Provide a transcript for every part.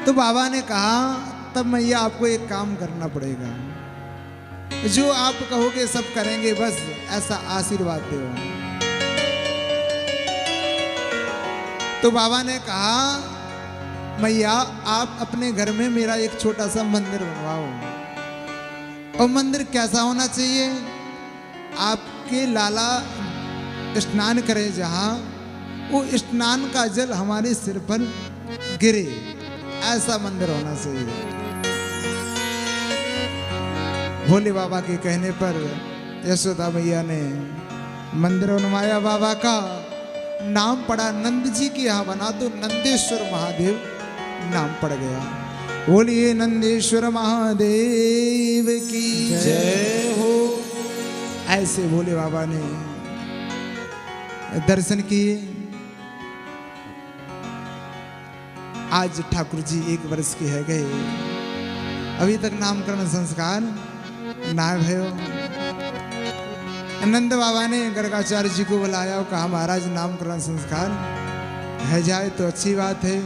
तो बाबा ने कहा तब मैया आपको एक काम करना पड़ेगा, जो आप कहोगे सब करेंगे, बस ऐसा आशीर्वाद दो। तो बाबा ने कहा मैया आप अपने घर में मेरा एक छोटा सा मंदिर बनवाओ। और मंदिर कैसा होना चाहिए? आपके लाला स्नान करें जहां, वो स्नान का जल हमारे सिर पर गिरे, ऐसा मंदिर होना चाहिए। भोले बाबा के कहने पर यशोदा मैया ने मंदिर बनवाया। बाबा का नाम पड़ा, नंद जी के यहाँ बना तो नंदेश्वर महादेव नाम पड़ गया। बोलिए नंदेश्वर महादेव की जय हो। ऐसे भोले बाबा ने दर्शन किए। आज ठाकुर जी 1 वर्ष के है गए, अभी तक नामकरण संस्कार ना भयो। नंद बाबा ने गर्गाचार्य जी को बुलाया और कहा महाराज नामकरण संस्कार है जाए तो अच्छी बात है।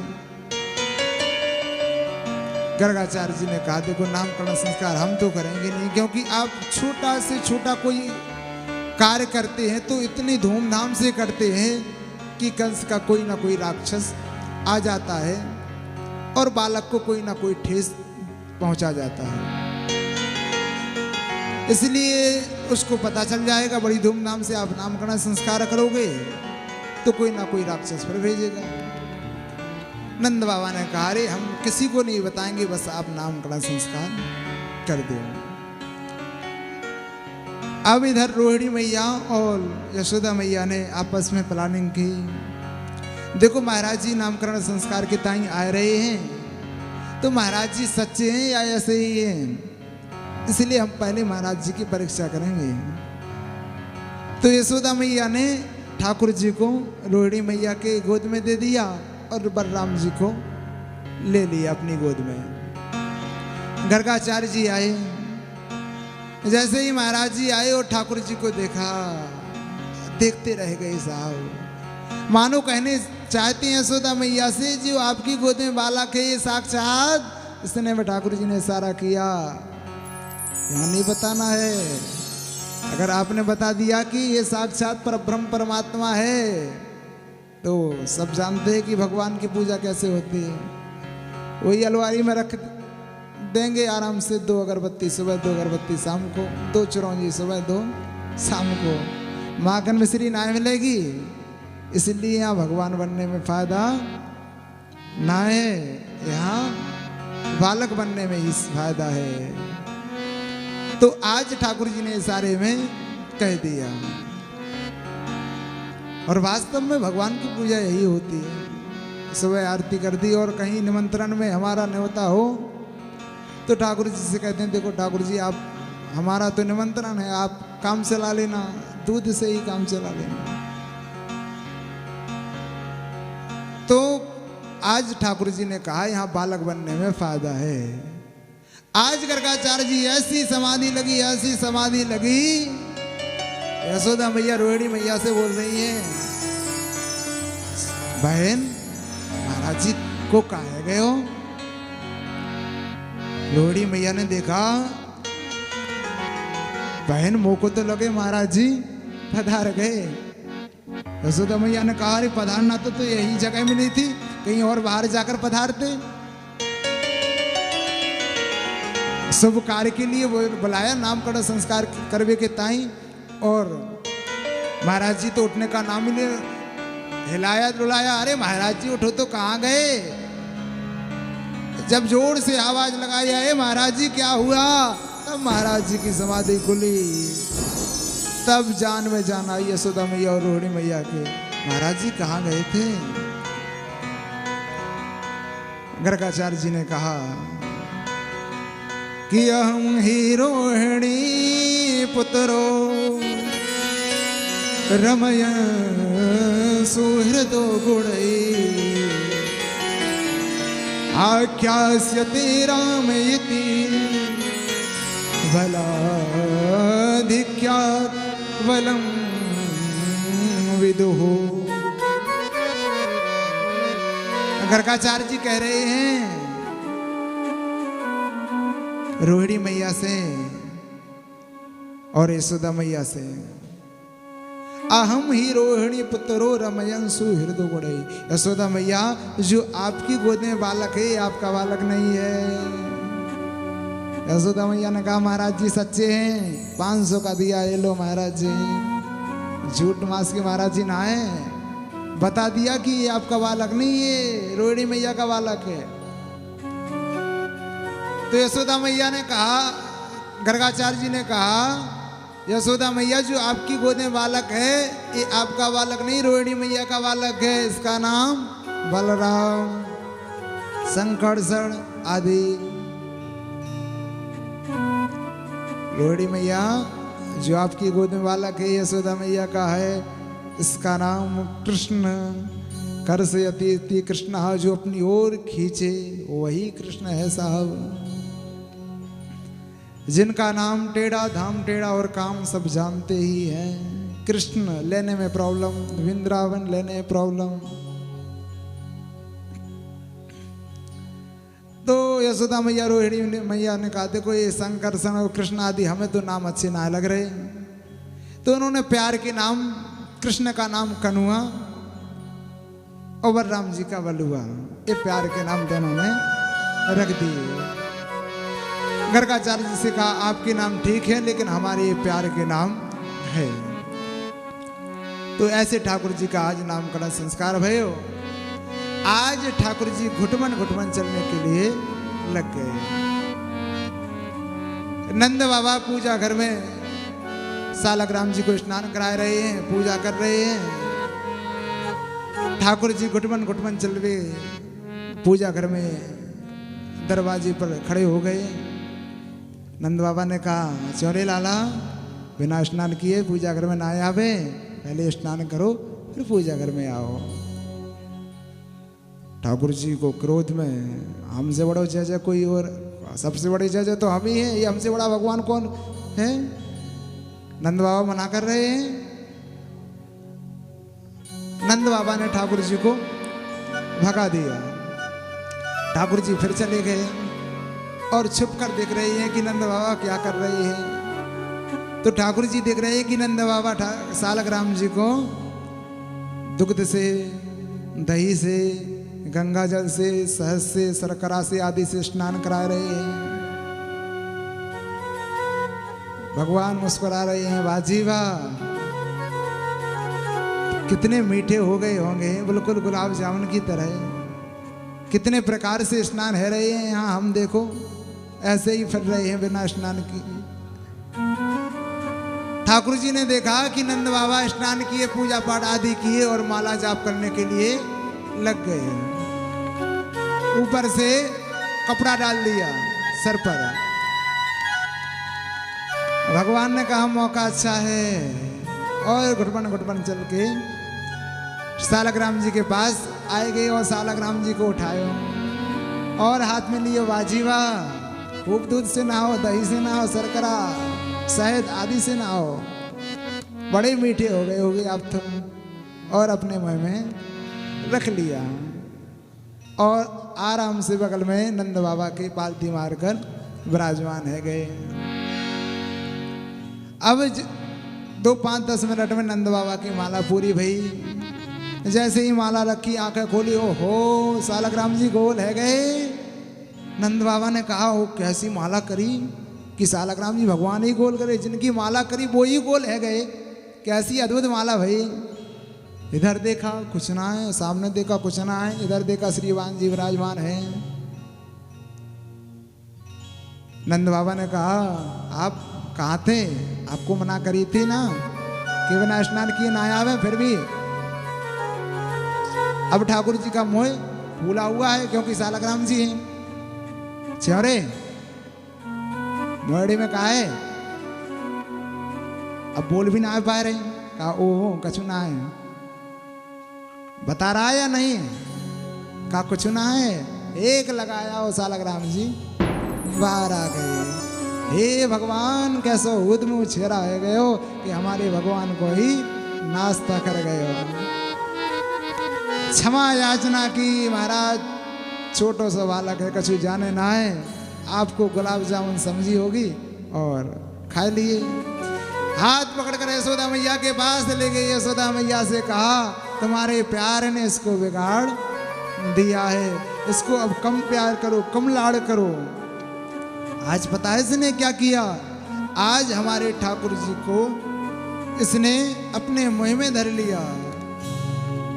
गर्गाचार्य जी ने कहा देखो नामकरण संस्कार हम तो करेंगे नहीं, क्योंकि आप छोटा से छोटा कोई कार्य करते हैं तो इतनी धूमधाम से करते हैं कि कंस का कोई ना कोई राक्षस आ जाता है और बालक को कोई ना कोई ठेस पहुंचा जाता है। इसलिए उसको पता चल जाएगा, बड़ी धूमधाम से आप नामकरण संस्कार करोगे तो कोई ना कोई राक्षस पर भेजेगा। नंद बाबा ने कहा अरे हम किसी को नहीं बताएंगे, बस आप नामकरण संस्कार कर दो। अब इधर रोहिणी मैया और यशोदा मैया ने आपस में प्लानिंग की। देखो महाराज जी नामकरण संस्कार के ताई आ रहे हैं, तो महाराज जी सच्चे हैं या ऐसे ही हैं, इसलिए हम पहले महाराज जी की परीक्षा करेंगे। तो यशोदा मैया ने ठाकुर जी को रोहिणी मैया के गोद में दे दिया और बलराम जी को ले लिया अपनी गोद में। गर्गाचार्य जी आए, जैसे ही महाराज जी आए और ठाकुर जी को देखा, देखते रह गए साहब। मानो कहने चाहते हैं यशोदा मैया से जो आपकी गोद में बालक है ये साक्षात इसने में ठाकुर जी ने इशारा किया, यहाँ नहीं बताना है। अगर आपने बता दिया कि ये साक्षात परब्रह्म परमात्मा है तो सब जानते हैं कि भगवान की पूजा कैसे होती है। वही अलमारी में रख देंगे आराम से, 2 अगरबत्ती सुबह 2 अगरबत्ती शाम को, 2 चिरौंजी सुबह 2 शाम को, माखन मिश्री ना मिलेगी। इसलिए यहाँ भगवान बनने में फायदा ना है, यहाँ बालक बनने में ही फायदा है। तो आज ठाकुर जी ने इशारे में कह दिया, और वास्तव में भगवान की पूजा यही होती है। सुबह आरती कर दी और कहीं निमंत्रण में हमारा न्योता हो तो ठाकुर जी से कहते हैं देखो ठाकुर जी आप हमारा तो निमंत्रण है, आप काम चला लेना, दूध से ही काम चला लेना। तो आज ठाकुर जी ने कहा यहाँ बालक बनने में फायदा है। आज गर्गाचार्य जी ऐसी समाधि लगी, ऐसी समाधि लगी। यशोदा मैया रोहिणी मैया से बोल रही है बहन महाराज जी को कहा गए हो। रोहिणी मैया ने देखा बहन मोको तो लगे महाराज जी पधार गए। यशोदा मैया ने कहा अरे पधारना तो यही जगह में नहीं थी, कहीं और बाहर जाकर पधारते। शुभ कार्य के लिए वो बुलाया नामकरण संस्कार करवे के ताई, और महाराज जी तो उठने का नाम ही नहीं, हिलाया डुलाया, अरे महाराज जी उठो तो कहाँ गए। जब जोर से आवाज लगाई है महाराज जी क्या हुआ, तब महाराज जी की समाधि खुली। तब जान में जान आई यशोदा मैया और रोहिणी मैया के, महाराज जी कहाँ गए थे। गर्गाचार्य जी ने कहा कि अहम ही रोहिणी पुत्रो रमय सुहृदो गुणै आख्यास्यते रामयति बलाधिक्यात् बलं विदुः। गर्गाचार्य जी कह रहे हैं रोहिणी मैया से और यशोदा मैया से। अहम ही रोहिणी पुत्रो रमयंसु हृदय गुड़ई। यशोदा मैया, जो आपकी गोद में बालक है आपका बालक नहीं है। यशोदा मैया ने कहा महाराज जी सच्चे हैं, 500 का दिया, ये लो महाराज जी। झूठ मास के महाराज जी ना है, बता दिया कि ये आपका बालक नहीं है, रोहिणी मैया का बालक है। तो यशोदा मैया ने कहा, गर्गाचार्य जी ने कहा, यशोदा मैया जो आपकी गोद में बालक है ये आपका बालक नहीं, रोहिणी मैया का बालक है। इसका नाम बलराम, संकर्षण आदि। रोहिणी मैया जो आपकी गोद में बालक है यशोदा मैया का है, इसका नाम कृष्ण। कर्षयति कृष्ण, जो अपनी ओर खींचे वही कृष्ण है साहब। जिनका नाम टेढ़ा धाम टेढ़ा और काम सब जानते ही हैं। कृष्ण लेने में प्रॉब्लम, वृंदावन लेने में प्रॉब्लम। तो यशोदा मैया रोहिणी मैया ने कहा देखो ये संकर्षण और कृष्ण आदि हमें तो नाम अच्छे ना लग रहे। तो उन्होंने प्यार के नाम, कृष्ण का नाम कनुआ और बलराम जी का बलुआ, ये प्यार के नाम दोनों ने रख दिए। गर्गाचार्य जी से कहा आपके नाम ठीक है लेकिन हमारे ये प्यार के नाम है। तो ऐसे ठाकुर जी का आज नामकरण संस्कार भयो। आज ठाकुर जी घुटमन घुटमन चलने के लिए लग गए। नंद बाबा पूजा घर में सालग्राम जी को स्नान करा रहे हैं, पूजा कर रहे हैं। ठाकुर जी घुटमन घुटमन चल रहे पूजा घर में दरवाजे पर खड़े हो गए। नंद बाबा ने कहा चौरे लाला बिना स्नान किए पूजा घर में ना आवे, पहले स्नान करो फिर पूजा घर में आओ। ठाकुर जी को क्रोध में, हमसे बड़ा जज कोई और, सबसे बड़े जज तो हम ही हैं, ये हमसे बड़ा भगवान कौन है। नंद बाबा मना कर रहे हैं। नंद बाबा ने ठाकुर जी को भगा दिया। ठाकुर जी फिर चले गए और छुप कर देख रहे हैं कि नंद बाबा क्या कर रहे हैं। तो ठाकुर जी देख रहे हैं कि नंद बाबा सालग्राम जी को दुग्ध से, दही से, गंगा जल से, शहद से, शर्करा से आदि से स्नान करा रहे हैं। भगवान मुस्कुरा रहे हैं, बाजी वाह कितने मीठे हो गए होंगे, बिल्कुल गुलाब जामुन की तरह। कितने प्रकार से स्नान है रहे हैं यहाँ, हम देखो ऐसे ही फिर रहे हैं बिना स्नान की। ठाकुर जी ने देखा कि नंद बाबा स्नान किए, पूजा पाठ आदि किए और माला जाप करने के लिए लग गए। ऊपर से कपड़ा डाल दिया सर पर। भगवान ने कहा मौका अच्छा है, और घुटपन घुटपन चल के सालग्राम जी के पास आए गए और सालग्राम जी को उठायो और हाथ में लिए वाजीवा। खूब दूध से ना हो, दही से ना हो, शर्करा शहद आदि से ना हो, बड़े मीठे हो गए होगे आप तुम। और अपने मुंह में रख लिया और आराम से बगल में नंद बाबा की पालती मारकर विराजमान है गए। अब 2-5-10 मिनट में नंद बाबा की माला पूरी भई। जैसे ही माला रखी, आंखें खोली, ओहो सालग्राम जी गोल है गए। नंद बाबा ने कहा ओ कैसी माला करी कि सालग्राम जी भगवान ही गोल करे, जिनकी माला करी वो ही गोल है गए। कैसी अद्भुत माला भाई। इधर देखा कुछ ना है, सामने देखा कुछ ना है, इधर देखा श्रीवान जी विराजमान है। नंद बाबा ने कहा आप कहाँ थे, आपको मना करी थी ना कि बिना स्नान किए ना आवे, फिर भी अब ठाकुर जी का मुंह फूला हुआ है क्योंकि सालग्राम जी हैं। चौरे मोड़ी में कहा है, अब बोल भी ना पा रहे। कहा ओहो कछु ना है, बता रहा है या नहीं। कहा कुछ ना है। एक लगाया हो सालग्राम जी बाहर आ गए। हे भगवान कैसो हुद में छेरा है गए हो कि हमारे भगवान को ही नाश्ता कर गए हो। क्षमा याचना की महाराज, छोटो सा बालक है, कछु जाने ना है, आपको गुलाब जामुन समझी होगी और खा लिए। हाथ पकड़कर यशोदा मैया के पास ले गई। यशोदा मैया से कहा तुम्हारे प्यार ने इसको बिगाड़ दिया है, इसको अब कम प्यार करो, कम लाड़ करो। आज पता है इसने क्या किया? आज हमारे ठाकुर जी को इसने अपने मुंह में धर लिया।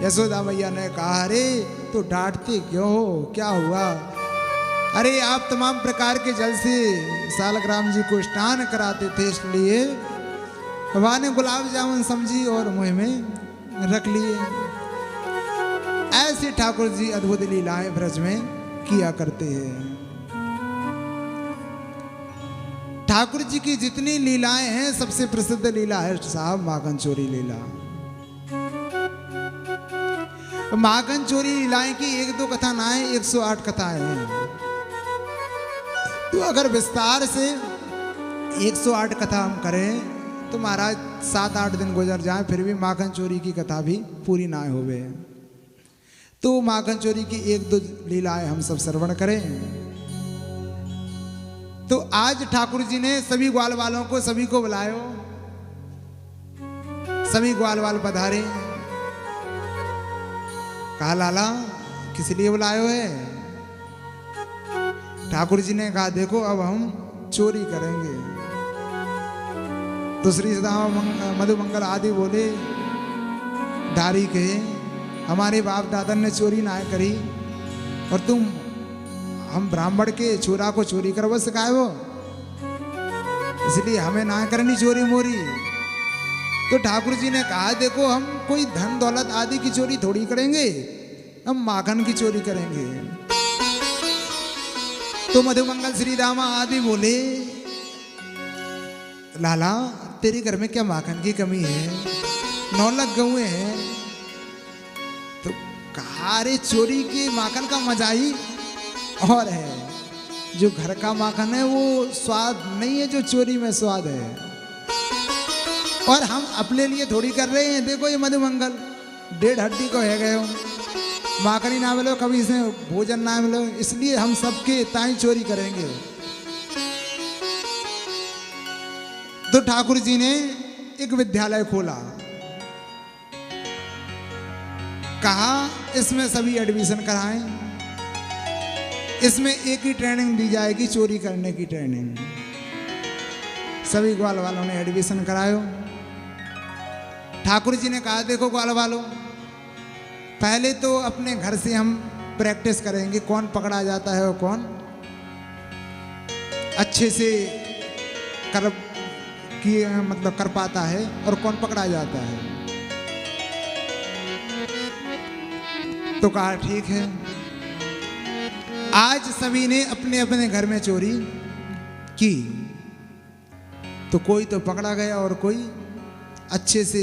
यशोदा मैया ने कहा अरे तो डांटते क्यों हो, क्या हुआ? अरे आप तमाम प्रकार के जल से सालग्राम जी को स्नान कराते थे, इसलिए बाबा ने गुलाब जामुन समझी और मुंह में रख लिए। ऐसे ठाकुर जी अद्भुत लीलाएं ब्रज में किया करते हैं। ठाकुर जी की जितनी लीलाएं हैं सबसे प्रसिद्ध लीला है साहब माखन चोरी लीला। माखन चोरी लीलाएं की एक दो कथा ना है, 108 कथाएं हैं। तो अगर विस्तार से 108 कथा हम करें तो महाराज 7-8 दिन गुजर जाए फिर भी माखन चोरी की कथा भी पूरी ना होवे। तो माखन चोरी की एक दो लीलाएं हम सब श्रवण करें। तो आज ठाकुर जी ने सभी ग्वाल वालों को सभी को बुलायो, सभी ग्वाल वाल पधारे। कहा लाला किस लिए बुलायो है? ठाकुर जी ने कहा देखो अब हम चोरी करेंगे। तो श्री सदामा मधुमंगल आदि बोले धारी के हमारे बाप दादा ने चोरी ना करी और तुम हम ब्राह्मण के छोरा को चोरी करवा सिखाए हो, इसलिए हमें ना करनी चोरी मोरी। तो ठाकुर जी ने कहा देखो हम कोई धन दौलत आदि की चोरी थोड़ी करेंगे, हम माखन की चोरी करेंगे। तो मधुमंगल श्री रामा आदि बोले लाला तेरे घर में क्या माखन की कमी है? 9 लाख गौएं हैं। तो कहा अरे चोरी की माखन का मजा ही और है, जो घर का माखन है वो स्वाद नहीं है जो चोरी में स्वाद है। और हम अपने लिए थोड़ी कर रहे हैं। देखो ये मधुमंगल 1.5 हड्डी को है गए हो, माखन ही ना मिलो कभी से भोजन ना मिलो, इसलिए हम सबके ताई चोरी करेंगे। तो ठाकुर जी ने एक विद्यालय खोला, कहा इसमें सभी एडमिशन कराएं, इसमें एक ही ट्रेनिंग दी जाएगी चोरी करने की ट्रेनिंग। सभी ग्वाल वालों ने एडमिशन करायो। ठाकुर जी ने कहा देखो ग्वाल वालों पहले तो अपने घर से हम प्रैक्टिस करेंगे कौन पकड़ा जाता है और कौन अच्छे से कर पाता है और कौन पकड़ा जाता है। तो कहा ठीक है। आज सभी ने अपने अपने घर में चोरी की, तो कोई तो पकड़ा गया और कोई अच्छे से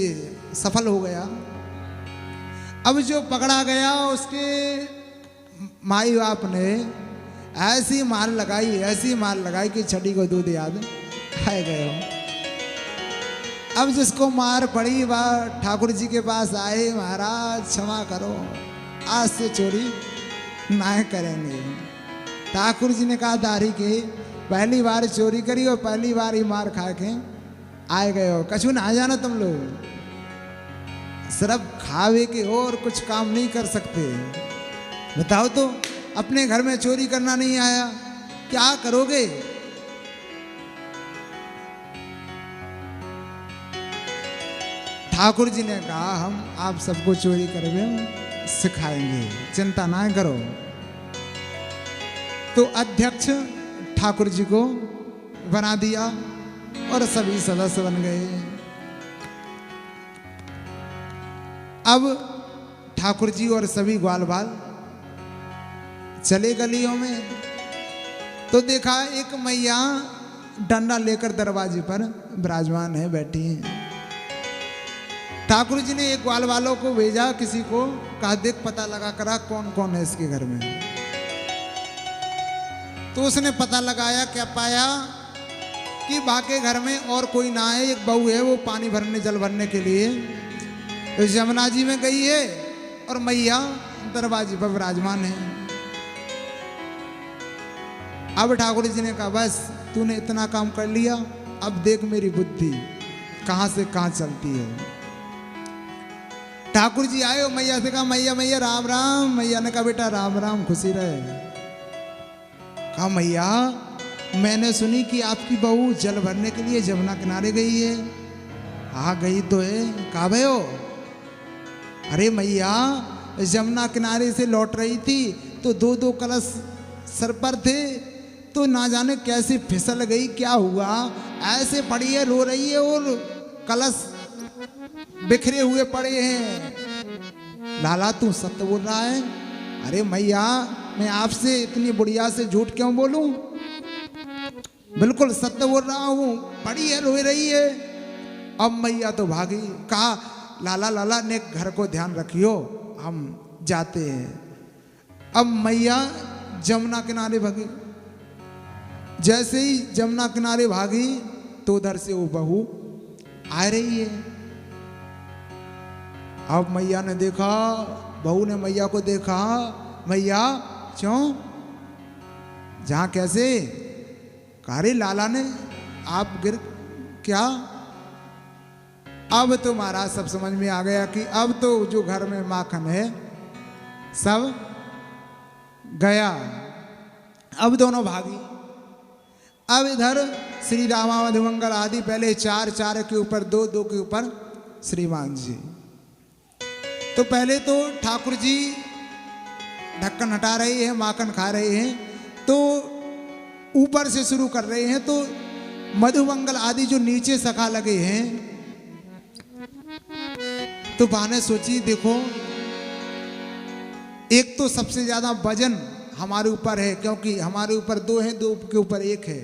सफल हो गया। अब जो पकड़ा गया उसके माई बाप ने ऐसी मार लगाई कि छड़ी को दूध याद आ गए। अब जिसको मार पड़ी वह ठाकुर जी के पास आए, महाराज क्षमा करो आज से चोरी ना करेंगे। ठाकुर जी ने कहा दारी के पहली बार चोरी करी और पहली बार ही मार खा के आए गए हो, कछु ना जाना तुम लोग, सिर्फ खावे के हो और कुछ काम नहीं कर सकते। बताओ तो अपने घर में चोरी करना नहीं आया क्या करोगे? ठाकुर जी ने कहा हम आप सबको चोरी करके सिखाएंगे, चिंता ना करो। तो अध्यक्ष ठाकुर जी को बना दिया और सभी सदस्य बन गए। अब ठाकुर जी और सभी ग्वाल बाल चले गलियों में, तो देखा एक मैया डंडा लेकर दरवाजे पर विराजमान है, बैठी है। ठाकुर जी ने एक ग्वाल वालों को भेजा, किसी को कहा देख पता लगा करा कौन कौन है इसके घर में। तो उसने पता लगाया, क्या पाया कि बाके घर में और कोई ना है, एक बहू है वो पानी भरने जल भरने के लिए यमुना जी में गई है और मैया दरवाजे पर विराजमान है। अब ठाकुर जी ने कहा बस तूने इतना काम कर लिया, अब देख मेरी बुद्धि कहां से कहां चलती है। ठाकुर जी आए और मैया से कहा मैया मैया राम राम। मैया ने कहा बेटा राम राम, खुशी रहे। कहा मैया मैंने सुनी कि आपकी बहू जल भरने के लिए जमुना किनारे गई है। हाँ गई तो है। कहा भयो? अरे मैया जमुना किनारे से लौट रही थी तो दो दो कलश सर पर थे, तो ना जाने कैसे फिसल गई, क्या हुआ, ऐसे पड़ी है रो रही है और कलश बिखरे हुए पड़े हैं। लाला तू सत्य बोल रहा है? अरे मैया मैं आपसे इतनी बुढ़िया से झूठ क्यों बोलूं, बिल्कुल सत्य बोल रहा हूं, पड़ी है रो रही है। अब मैया तो भागी। कहा लाला लाला ने घर को ध्यान रखियो, हम जाते हैं। अब मैया जमुना किनारे भागी। जैसे ही जमुना किनारे भागी तो उधर से वो बहू आ रही है। अब मैया ने देखा, बहू ने मैया को देखा, मैया क्यों जहां कैसे? अरे लाला ने आप गिर क्या? अब तो महाराज सब समझ में आ गया कि अब तो जो घर में माखन है सब गया। अब दोनों भागी। अब इधर श्री रामा मधुमंगल आदि पहले चार चार के ऊपर दो दो के ऊपर श्रीमान जी। तो पहले तो ठाकुर जी ढक्कन हटा रहे हैं, माखन खा रहे हैं, तो ऊपर से शुरू कर रहे हैं। तो मधुमंगल आदि जो नीचे सखा लगे हैं, तो बा ने सोची देखो एक तो सबसे ज्यादा वजन हमारे ऊपर है, क्योंकि हमारे ऊपर दो है, दो के ऊपर एक है,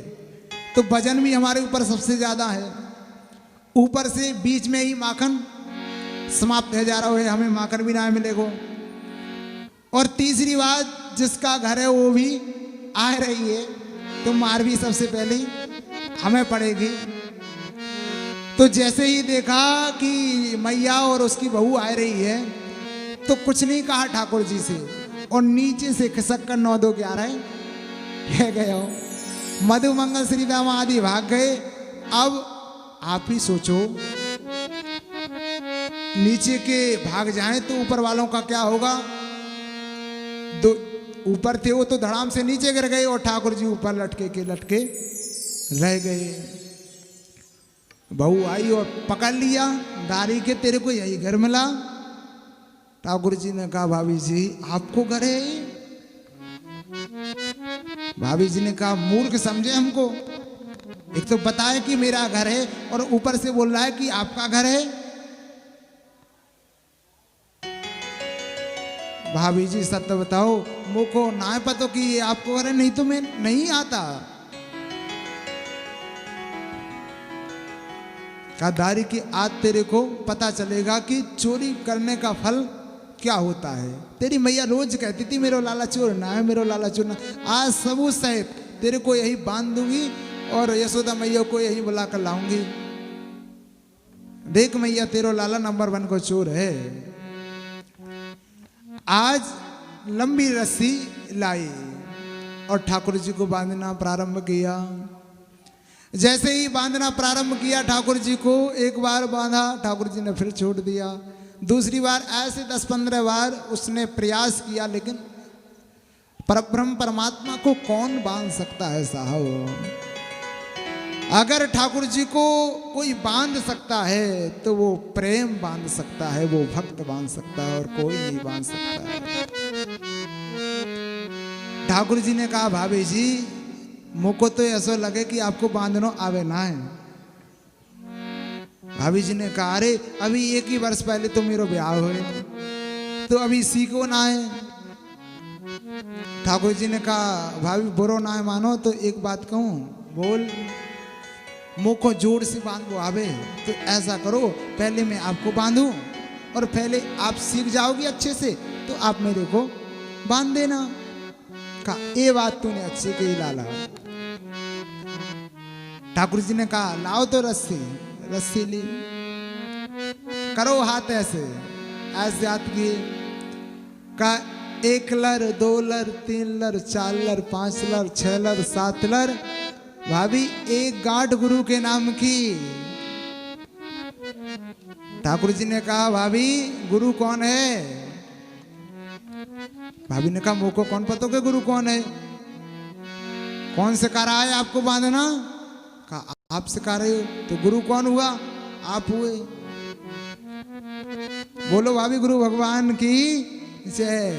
तो वजन भी हमारे ऊपर सबसे ज्यादा है। ऊपर से बीच में ही माखन समाप्त हो जा रहा है, हमें माखन भी ना मिलेगा। और तीसरी बात जिसका घर है वो भी आ रही है, तो मार भी सबसे पहले हमें पड़ेगी। तो जैसे ही देखा कि मैया और उसकी बहू आ रही है, तो कुछ नहीं कहा ठाकुर जी से, और नीचे से खिसक कर 9 2 11 कह गए। मधुमंगल श्री राम आदि भाग गए। अब आप ही सोचो नीचे के भाग जाएं तो ऊपर वालों का क्या होगा। दो ऊपर थे वो तो धड़ाम से नीचे गिर गए, और ठाकुर जी ऊपर लटके के लटके रह गए। बहू आई और पकड़ लिया दारी के, तेरे को यही घर मिला। ठाकुर जी ने कहा भाभी जी आपको घर है? भाभी जी ने कहा मूर्ख समझे हमको, एक तो बताए कि मेरा घर है और ऊपर से बोल रहा है कि आपका घर है। भाभी जी सत्य बताओ, मुझको ना पता कि ये आपको घर है, नहीं तो मैं नहीं आता। दारी की आज तेरे को पता चलेगा कि चोरी करने का फल क्या होता है। तेरी मैया रोज कहती थी मेरो लाला चोर ना है, मेरो लाला चोर ना। आज सबूत सहित तेरे को यही बांध दूंगी और यशोदा मैया को यही बुला कर लाऊंगी। देख मैया तेरो लाला नंबर 1 को चोर है। आज लंबी रस्सी लाई और ठाकुर जी को बांधना प्रारंभ किया। जैसे ही बांधना प्रारंभ किया ठाकुर जी को, एक बार बांधा ठाकुर जी ने फिर छोड़ दिया, दूसरी बार, ऐसे 10-15 बार उसने प्रयास किया, लेकिन परब्रह्म परमात्मा को कौन बांध सकता है साहब। अगर ठाकुर जी को कोई बांध सकता है तो वो प्रेम बांध सकता है, वो भक्त बांध सकता है, और कोई नहीं बांध सकता है। ठाकुर जी ने कहा भाभी जी मुझको तो ऐसा लगे कि आपको बांधनो आवे ना है। भाभी जी ने कहा अरे अभी 1 ही वर्ष पहले तो मेरा ब्याह हुए, तो अभी सीखो ना है। ठाकुर जी ने कहा भाभी बुरो ना है मानो तो एक बात कहूं, बोल। मुँह को जोड़ से बांधो आवे, तो ऐसा करो पहले मैं आपको बांधूं और पहले आप सीख जाओगी अच्छे से तो आप मेरे को बांध देना। कहा ये बात तूने अच्छी कही लाला। ठाकुर जी ने कहा लाओ तो रस्सी। रस्सी ली, करो हाथ ऐसे ऐसे हाथ किए। कहा 1 लर 2 लर 3 लर 4 लर 5 लर 6 लर 7 लर भाभी 1 गांठ गुरु के नाम की। ठाकुर जी ने कहा भाभी गुरु कौन है? भाभी ने कहा मुझको कौन पता कि गुरु कौन है? कौन सिखा रहा है आपको बांधना? कहा आप सिखा रहे हो। तो गुरु कौन हुआ? आप हुए। बोलो भाभी गुरु भगवान की जय।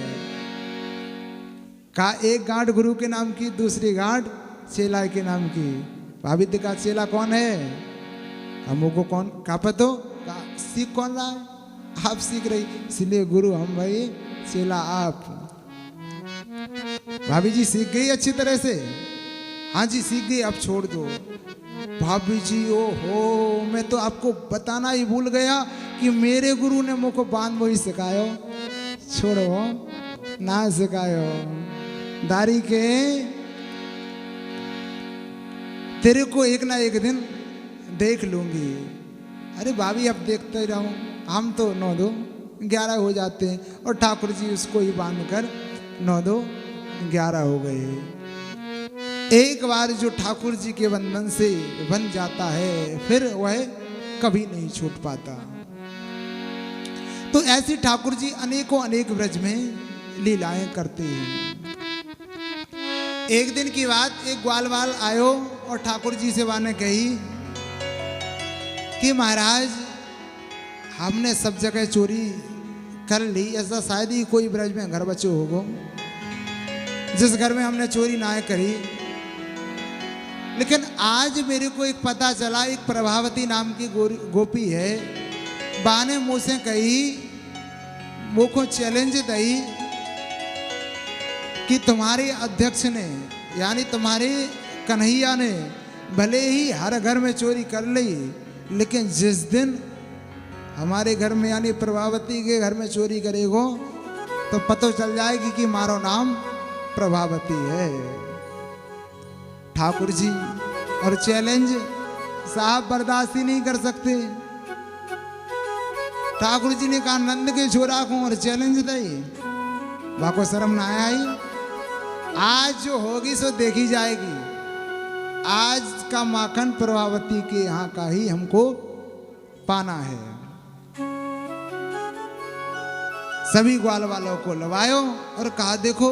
कहा 1 गांठ गुरु के नाम की, दूसरी गांठ चेला के नाम की। भाभी ने कहा चेला कौन है? हमको कौन क्या पता? कहा सीख कौन रहा है? आप सीख रही, इसलिए गुरु हम भाई, चेला आप। भाभी जी सीख गई अच्छी तरह से? हाँ जी सीख गई, अब छोड़ दो। भाभी जी ओहो, मैं तो आपको बताना ही भूल गया कि मेरे गुरु ने मुझको बांध वही सिखायो। छोड़ो ना सिखायो, दारी के तेरे को एक ना एक दिन देख लूंगी। अरे भाभी अब देखते रहो, हम तो 9-2-11 हो जाते हैं और ठाकुर जी उसको ही बांध कर 9-2-11 हो गए। एक बार जो ठाकुर जी के बंधन से बन जाता है फिर वह कभी नहीं छूट पाता। तो ऐसी ठाकुर जी अनेकों अनेक ब्रज में लीलाएं करते हैं। एक दिन की बात, एक ग्वालवाल आयो और ठाकुर जी से वाने कही कि महाराज हमने सब जगह चोरी कर ली, ऐसा शायद ही कोई ब्रज में घर बचे होगो जिस घर में हमने चोरी ना करी। लेकिन आज मेरे को एक पता चला, एक प्रभावती नाम की गोपी है, बाने मुँह से कही, मुझको चैलेंज दई कि तुम्हारे अध्यक्ष ने यानी तुम्हारे कन्हैया ने भले ही हर घर में चोरी कर ली, लेकिन जिस दिन हमारे घर में यानी प्रभावती के घर में चोरी करेगो तो पता चल जाएगी कि मारो नाम प्रभावती है। ठाकुर जी और चैलेंज साहब बर्दाश्त ही नहीं कर सकते। ठाकुर जी ने कहा नंद के छोरा को और चैलेंज दई, बाको शर्म ना आई। आज जो होगी सो देखी जाएगी। आज का माखन प्रभावती के यहाँ का ही हमको पाना है। सभी ग्वाल वालों को लवायो और कहा देखो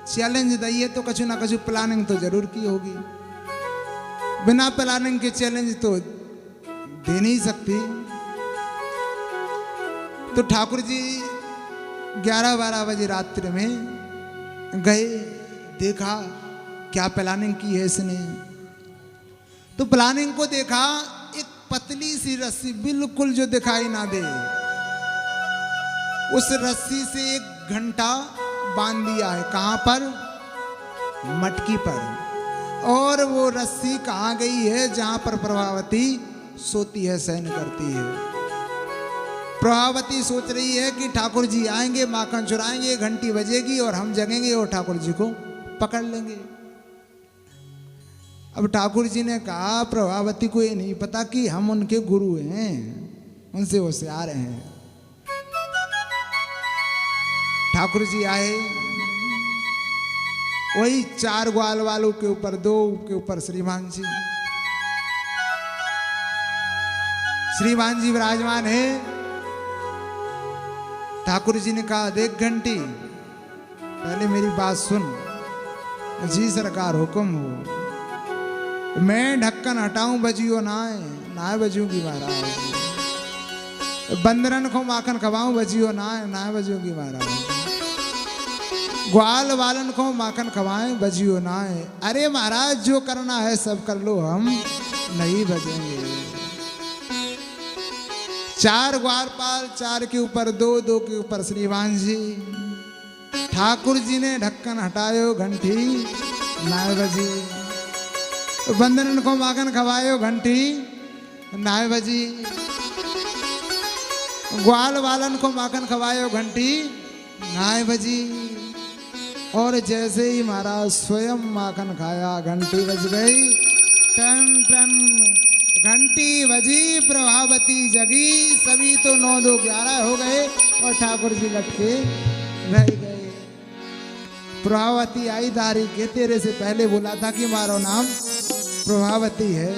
चैलेंज दइए तो कछु ना कछु प्लानिंग तो जरूर की होगी, बिना प्लानिंग के चैलेंज तो दे नहीं सकती। तो ठाकुर जी 11-12 बजे रात्रि में गए, देखा क्या प्लानिंग की है इसने। तो प्लानिंग को देखा, एक पतली सी रस्सी बिल्कुल जो दिखाई ना दे, उस रस्सी से 1 घंटा बांध दिया है। कहां पर? मटकी पर। और वो रस्सी कहां गई है? जहां पर प्रभावती सोती है, शयन करती है। प्रभावती सोच रही है कि ठाकुर जी आएंगे, माखन चुराएंगे, घंटी बजेगी और हम जगेंगे और ठाकुर जी को पकड़ लेंगे। अब ठाकुर जी ने कहा प्रभावती को ये नहीं पता कि हम उनके गुरु हैं, उनसे होशियार हैं। ठाकुर जी आए, वही 4 ग्वाल वालों के ऊपर 2 के ऊपर श्रीमान जी विराजमान है। ठाकुर जी ने कहा देख घंटी, पहले मेरी बात सुन। जी सरकार हुक्म हो। मैं ढक्कन हटाऊं बजियो ना बजूंगी महाराज। बंदरन को माखन खवाऊं बजियो ना बजूंगी महाराज। ग्वाल वालन को माखन खवाएं बजियो ना। अरे महाराज जो करना है सब कर लो, हम नहीं बजेंगे। 4 ग्वालपाल, 4 के ऊपर 2, 2 के ऊपर श्रीमान जी। ठाकुर जी ने ढक्कन हटायो, घंटी नाय बजी। बंदरन को माखन खवायो, घंटी नाय बजी। ग्वाल वालन को माखन खवायो, घंटी नाय बजी। और जैसे ही महाराज स्वयं माखन खाया, घंटी बज गई। टन टन घंटी बजी, प्रभावती जगी। सभी तो 9-2-11 हो गए और ठाकुर जी लटके रह गए। प्रभावती आई दारी के, तेरे से पहले बोला था कि हमारा नाम प्रभावती है।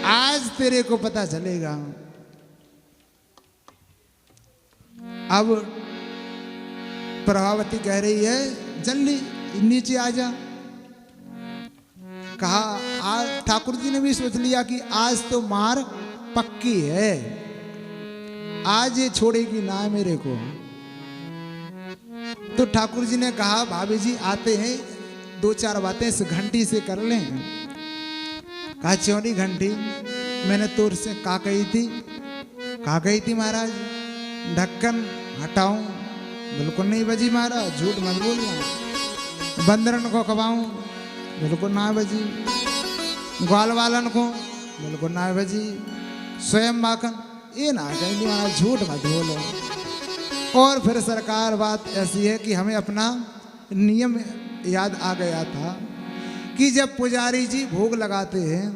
आज तेरे को पता चलेगा। अब प्रभावती कह रही है जल्दी नीचे आ जा। कहा आज ठाकुर जी ने भी सोच लिया कि आज तो मार पक्की है, आज ये छोड़ेगी ना मेरे को। तो ठाकुर जी ने कहा भाभी जी आते हैं, दो चार बातें इस घंटी से कर लें। कहा चौनी घंटी मैंने तोर से कहा कही थी महाराज ढक्कन हटाऊं, बिल्कुल नहीं बजी महाराज, झूठ मत बोलना। बंदरन को खवाऊं, बिल्कुल ना बजी। ग्वाल वालन को, बिल्कुल ना बजी। स्वयं माखन, ये ना कहीं महाराज, झूठ मत बोलो। और फिर सरकार बात ऐसी है कि हमें अपना नियम याद आ गया था कि जब पुजारी जी भोग लगाते हैं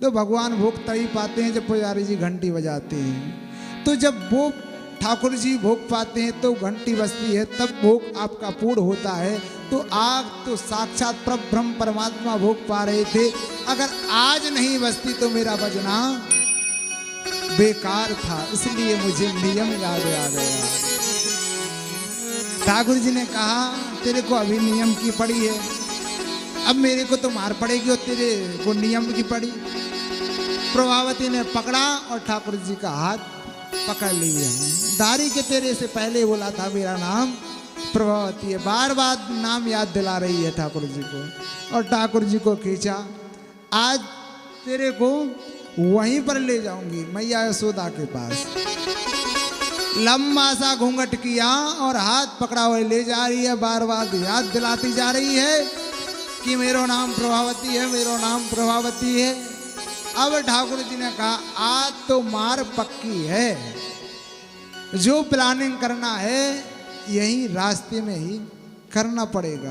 तो भगवान भोग तभी पाते हैं जब पुजारी जी घंटी बजाते हैं। तो जब वो ठाकुर जी भोग पाते हैं तो घंटी बजती है, तब भोग आपका पूर्ण होता है। तो आप तो साक्षात परब्रह्म परमात्मा भोग पा रहे थे, अगर आज नहीं बजती तो मेरा बजना बेकार था, इसलिए मुझे नियम याद आ गया। ठाकुर जी ने कहा तेरे को अभी नियम की पड़ी है, अब मेरे को तो मार पड़ेगी और तेरे को नियम की पड़ी। प्रभावती ने पकड़ा और ठाकुर जी का हाथ पकड़ लिया। दारी के तेरे से पहले बोला था मेरा नाम प्रभावती है, बार बार नाम याद दिला रही है ठाकुर जी को। और ठाकुर जी को खींचा, आज तेरे को वहीं पर ले जाऊंगी मैया यशोदा के पास। लंबा सा घूंघट किया और हाथ पकड़ा हुए ले जा रही है, बार बार याद दिलाती जा रही है कि मेरा नाम प्रभावती है, मेरा नाम प्रभावती है। अब ठाकुर जी ने कहा आज तो मार पक्की है, जो प्लानिंग करना है यही रास्ते में ही करना पड़ेगा।